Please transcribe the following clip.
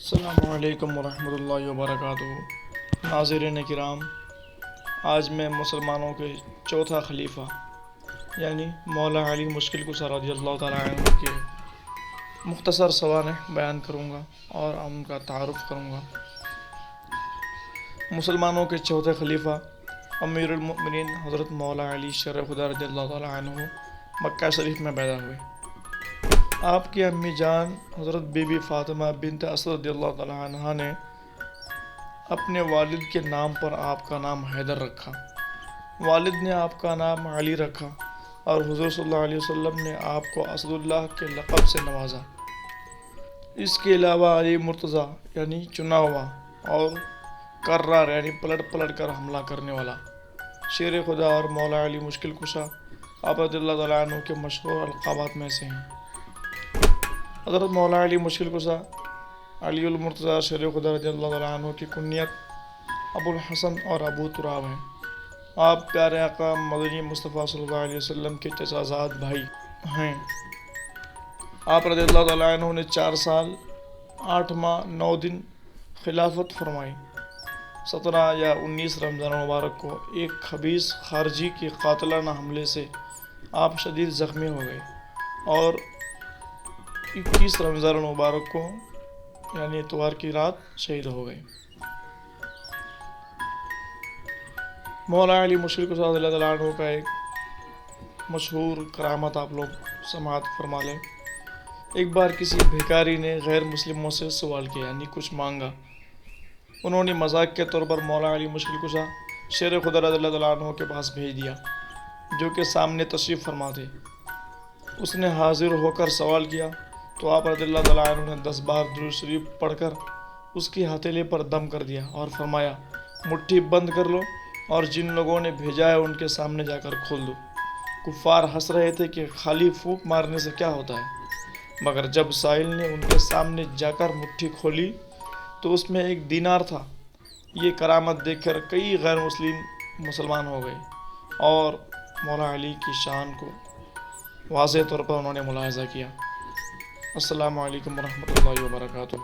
السلام علیکم ورحمۃ اللہ وبرکاتہ۔ ناظرین کرام، آج میں مسلمانوں کے چوتھا خلیفہ یعنی مولا علی مشکل کشا رضی اللہ تعالیٰ عنہ کے مختصر سوانح بیان کروں گا اور ان کا تعارف کروں گا۔ مسلمانوں کے چوتھے خلیفہ امیر المؤمنین حضرت مولا علی شرف خدا رضی اللہ تعالیٰ عنہ مکہ شریف میں پیدا ہوئے۔ آپ کی امی جان حضرت بی بی فاطمہ بنت اسد رضی اللہ تعالیٰ عنہ نے اپنے والد کے نام پر آپ کا نام حیدر رکھا، والد نے آپ کا نام علی رکھا اور حضور صلی اللہ علیہ وسلم نے آپ کو اسد اللہ کے لقب سے نوازا۔ اس کے علاوہ علی مرتضیٰ یعنی چنا ہوا اور کرار یعنی پلٹ پلٹ کر حملہ کرنے والا شیر خدا اور مولا علی مشکل کشا آپ رضی اللہ تعالیٰ عنہ کے مشہور القابات میں سے ہیں۔ حضرت مولا علی مشکل کشا علی المرتضیٰ شیر خدا رضی اللہ تعالیٰ عنہ کی کنیت ابو الحسن اور ابو تراب ہیں۔ آپ پیارے آقا مدنی مصطفیٰ صلی اللہ علیہ وسلم کے چچا زاد بھائی ہیں۔ آپ رضی اللہ تعالیٰ عنہ نے 4 سال 8 ماہ 9 دن خلافت فرمائی۔ 17 یا 19 رمضان مبارک کو ایک خبیث خارجی کے قاتلانہ حملے سے آپ شدید زخمی ہو گئے اور 21 رمضان مبارک کو یعنی اتوار کی رات شہید ہو گئے۔ مولا علی مشکل کشا رضی اللہ تعالیٰ عنہ کا ایک مشہور کرامت آپ لوگ سماعت فرما لیں۔ ایک بار کسی بھیکاری نے غیر مسلموں سے سوال کیا یعنی کچھ مانگا۔ انہوں نے مذاق کے طور پر مولا علی مشکل کشا شیر خدا رضی اللہ تعالیٰ عنہ کے پاس بھیج دیا، جو کہ سامنے تشریف فرما تھے۔ اس نے حاضر ہو کر سوال کیا تو آپ رضی اللہ تعالیٰ عنہ نے 10 بار درود شریف پڑھ کر اس کی ہتھیلی پر دم کر دیا اور فرمایا، مٹھی بند کر لو اور جن لوگوں نے بھیجا ہے ان کے سامنے جا کر کھول دو۔ کفار ہنس رہے تھے کہ خالی پھونک مارنے سے کیا ہوتا ہے، مگر جب سائل نے ان کے سامنے جا کر مٹھی کھولی تو اس میں 1 دینار تھا۔ یہ کرامت دیکھ کر کئی غیر مسلمان ہو گئے اور مولا علی کی شان کو واضح طور پر انہوں نے ملاحظہ کیا۔ السلام علیکم ورحمۃ اللہ وبرکاتہ۔